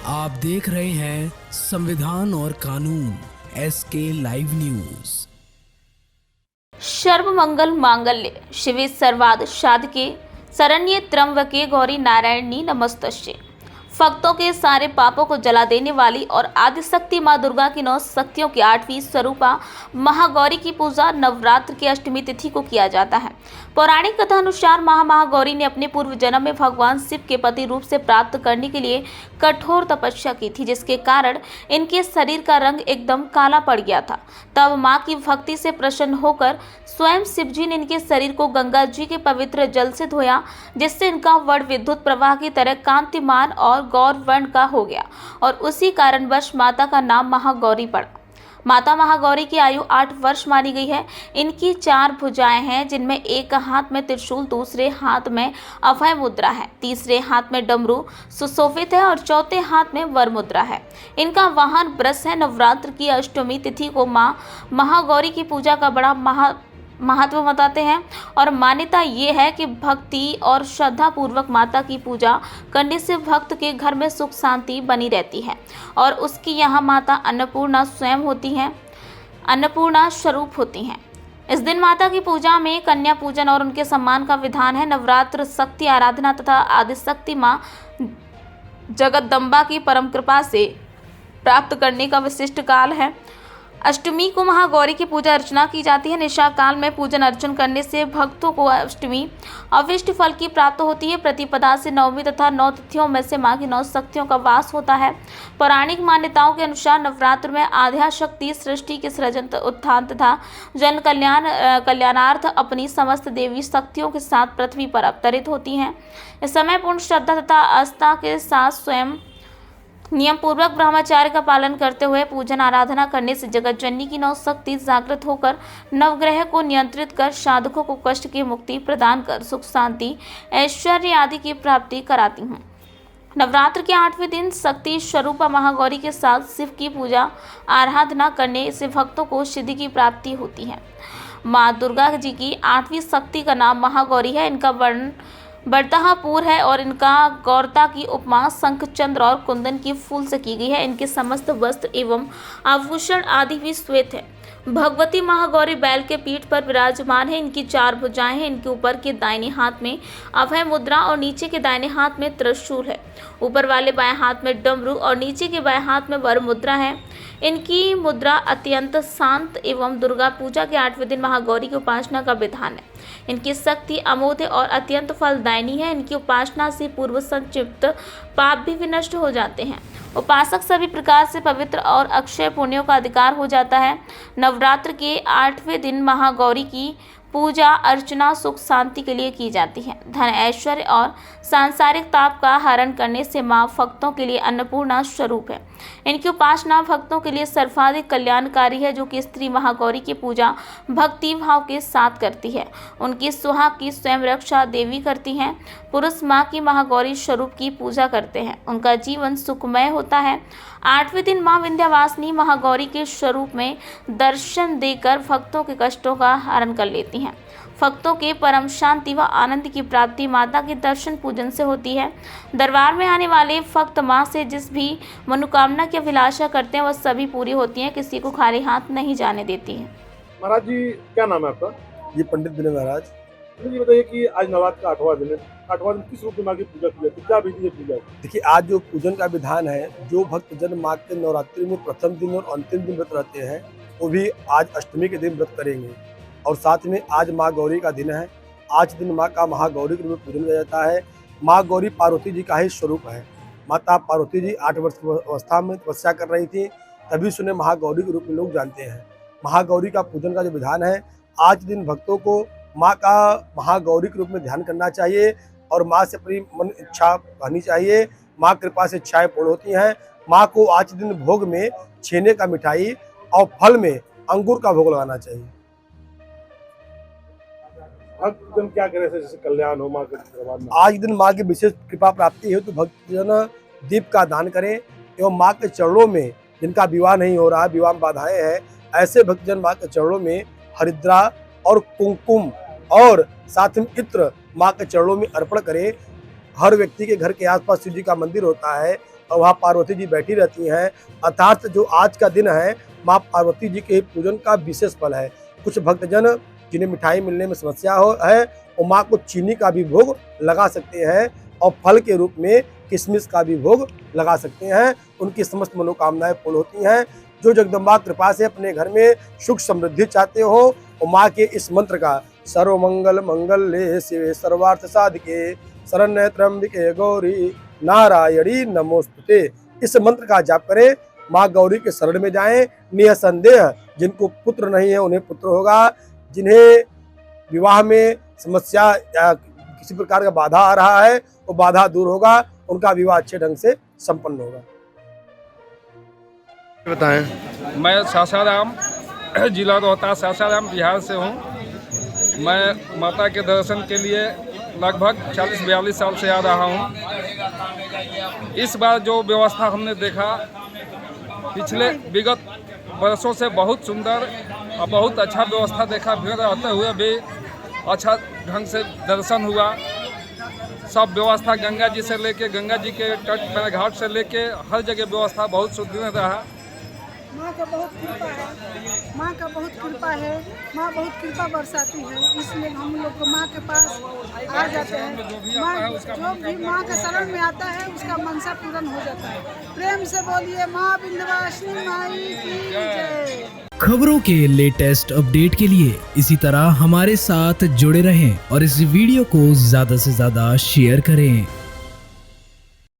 आप देख रहे हैं संविधान और कानून SK लाइव न्यूज। सर्वमंगल मांगल्य शिवे सर्वाद साधके शरण्ये त्र्यंबके गौरी नारायणी नमस्तस्ये। भक्तों के सारे पापों को जला देने वाली और आदिशक्ति मां दुर्गा की 9 शक्तियों की 8वीं स्वरूपा महागौरी की पूजा नवरात्र की अष्टमी तिथि को किया जाता है। पौराणिक कथा अनुसार महागौरी ने अपने पूर्व जन्म में भगवान शिव के पति रूप से प्राप्त करने के लिए कठोर तपस्या की थी, जिसके कारण इनके शरीर का रंग एकदम काला पड़ गया था। तब मां की भक्ति से प्रसन्न होकर स्वयं शिवजी ने इनके शरीर को गंगा जी के पवित्र जल से धोया, जिससे इनका वर्ण विद्युत प्रवाह की तरह कांतिमान और गौर वर्ण का हो गया और उसी कारणवश माता का नाम महागौरी पड़ा। माता महागौरी की आयु 8 वर्ष मानी गई है। इनकी 4 भुजाएं हैं, जिनमें एक हाथ में त्रिशूल, दूसरे हाथ में अभय मुद्रा है, तीसरे हाथ में डमरू सुशोभित है और चौथे हाथ में वर मुद्रा है। इनका वाहन वृष है। नवरात्र की अष्टमी तिथि को मां महागौरी की पूजा का बड़ा महत्व बताते हैं और मान्यता ये है कि भक्ति और श्रद्धा पूर्वक माता की पूजा करने से भक्त के घर में सुख शांति बनी रहती है और उसकी यहाँ माता अन्नपूर्णा स्वयं होती हैं, अन्नपूर्णा स्वरूप होती हैं। इस दिन माता की पूजा में कन्या पूजन और उनके सम्मान का विधान है। नवरात्र शक्ति आराधना तथा आदिशक्ति मां जगदम्बा की परम कृपा से प्राप्त करने का विशिष्ट काल है। अष्टमी को महागौरी की पूजा अर्चना की जाती है। निशा काल में पूजन अर्चन करने से भक्तों को अष्टमी अविष्ट फल की प्राप्त होती है। प्रतिपदा से नवमी तथा 9 तिथियों में से मां की 9 शक्तियों का वास होता है। पौराणिक मान्यताओं के अनुसार नवरात्र में आद्या शक्ति सृष्टि के सृजन, उत्थान तथा जन कल्याणार्थ अपनी समस्त देवी शक्तियों के साथ पृथ्वी पर अवतरित होती हैं। इस समय पूर्ण श्रद्धा तथा आस्था के साथ स्वयं नियम पूर्वक ब्रह्मचार्य का पालन करते हुए पूजन आराधना करने से जगत जननी की 9 शक्ति जागृत होकर नवग्रह को नियंत्रित कर साधकों को कष्ट की मुक्ति प्रदान कर सुख शांति ऐश्वर्य आदि की प्राप्ति कराती हैं। नवरात्र के 8वें दिन शक्ति स्वरूपा महागौरी के साथ शिव की पूजा आराधना करने से भक्तों को सिद्धि की प्राप्ति होती है। माँ दुर्गा जी की 8वीं शक्ति का नाम महागौरी है। इनका वर्ण बरताहपुर है और इनका गौरता की उपमा शंख, चंद्र और कुंदन की फूल से की गई है। इनके समस्त वस्त्र एवं आभूषण आदि भी श्वेत है। भगवती महागौरी बैल के पीठ पर विराजमान है। इनकी 4 भुजाएं हैं। इनके ऊपर के दाहिने हाथ में अभय मुद्रा और नीचे के दाहिने हाथ में त्रिशूल है। ऊपर वाले बाएं हाथ में डमरू और नीचे के बाएं हाथ में वर मुद्रा है। इनकी मुद्रा अत्यंत शांत एवं दुर्गा पूजा के 8वें दिन महागौरी की उपासना का विधान है। इनकी शक्ति अमोघ और अत्यंत फलदायिनी है। इनकी उपासना से पूर्व संचिप्त पाप भी विनष्ट हो जाते हैं। उपासक सभी प्रकार से पवित्र और अक्षय पुण्यों का अधिकार हो जाता है। नवरात्र के 8वें दिन महागौरी की पूजा अर्चना सुख शांति के लिए की जाती है। धन, ऐश्वर्य और सांसारिक ताप का हरण करने से मां भक्तों के लिए अन्नपूर्णा स्वरूप है। इनकी उपासना भक्तों के लिए सर्वाधिक कल्याणकारी है, जो कि स्त्री महागौरी की पूजा भक्ति भाव के साथ करती है। उनकी सुहाग की स्वयं रक्षा देवी करती हैं। पुरुष मां की महागौरी स्वरूप की पूजा करते हैं। उनका जीवन सुखमय होता है। 8वें दिन मां विंध्यवासिनी महागौरी के स्वरूप में दर्शन देकर भक्तों के कष्टों का हरण कर लेती हैं। भक्तों के परम शांति व आनंद की प्राप्ति माता के दर्शन पूजन से होती है। दरबार में आने वाले भक्त मां से जिस भी मनोकामना की अभिलाषा करते हैं वह सभी पूरी होती हैं। किसी को खाली हाथ नहीं जाने देती है। महाराज जी, क्या नाम है आपका? जी पंडित विनय महाराज। मुझे बताइए कि आज नवरात्र का 8वां दिन है। 8वां दिन किस रूप में माँ की पूजा की जाती है? क्या विधि है पूजा? देखिए, आज जो पूजन का विधान है, जो भक्त जन माँ के नवरात्रि में प्रथम दिन और अंतिम दिन व्रत रहते हैं, वो भी आज अष्टमी के दिन व्रत करेंगे। और साथ में आज माँ गौरी का दिन है। आज दिन माँ का महागौरी के रूप में पूजन किया जाता है। माँ गौरी पार्वती जी का ही स्वरूप है। माता पार्वती जी 8 वर्ष की अवस्था में तपस्या कर रही थी, तभी से उन्हें महागौरी के रूप में लोग जानते हैं। महागौरी का पूजन का जो विधान है, आज दिन भक्तों को माँ का महागौरी के रूप में ध्यान करना चाहिए और माँ से अपनी मन इच्छा कहनी चाहिए। माँ कृपा से इच्छाएं पूर्ण होती हैं। माँ को आज दिन भोग में छेने का मिठाई और फल में अंगूर का भोग लगाना चाहिए। भक्तजन क्या करे जैसे कल्याण हो माँ के दरबार में? आज दिन माँ की विशेष कृपा प्राप्ति है तो भक्तजन दीप का दान करें एवं माँ के चरणों में, जिनका विवाह नहीं हो रहा, विवाह बाधाएं हैं, ऐसे भक्तजन माँ के चरणों में हरिद्रा और कुमकुम और साथ में इत्र माँ के चरणों में अर्पण करें। हर व्यक्ति के घर के आसपास शिव जी का मंदिर होता है, और वहाँ पार्वती जी बैठी रहती हैं। अर्थात जो आज का दिन है माँ पार्वती जी के पूजन का विशेष फल है। कुछ भक्तजन जिन्हें मिठाई मिलने में समस्या है वो माँ को चीनी का भी भोग लगा सकते हैं और फल के रूप में किशमिश का भी भोग लगा सकते हैं। उनकी समस्त मनोकामनाएं पूर्ण होती हैं। जो जगदम्बा कृपा से अपने घर में सुख समृद्धि चाहते हो और माँ के इस मंत्र का सर्वमंगल मंगल्ये शिवे सर्वार्थ साधिके शरण्य त्र्यंबिके गौरी नारायणी नमोस्तुते, इस मंत्र का जाप करें। माँ गौरी के शरण में जाएं। निसंदेह जिनको पुत्र नहीं है उन्हें पुत्र होगा। जिन्हें विवाह में समस्या या किसी प्रकार का बाधा आ रहा है वो बाधा दूर होगा। उनका विवाह अच्छे ढंग से संपन्न होगा। बताएं। मैं सासाराम जिला रोहतास सासाराम बिहार से हूँ। मैं माता के दर्शन के लिए लगभग 40-42 साल से आ रहा हूँ। इस बार जो व्यवस्था हमने देखा पिछले विगत वर्षों से बहुत सुंदर और बहुत अच्छा व्यवस्था देखा। भीड़ रहते हुए भी अच्छा ढंग से दर्शन हुआ। सब व्यवस्था गंगा जी से लेके गंगा जी के तट पर घाट से लेके हर जगह व्यवस्था बहुत सुदृढ़ रहा। माँ का बहुत कृपा है, माँ का बहुत कृपा है, माँ बहुत कृपा बरसाती है, इसलिए हम लोग को माँ के पास आ जाते हैं। माँ जो भी माँ के शरण में आता है उसका मनसा पूर्ण हो जाता है। प्रेम से बोलिए माँ विंध्यवासिनी माई की जय। खबरों के लेटेस्ट अपडेट के लिए इसी तरह हमारे साथ जुड़े रहें और इस वीडियो को ज्यादा से ज्यादा शेयर करें।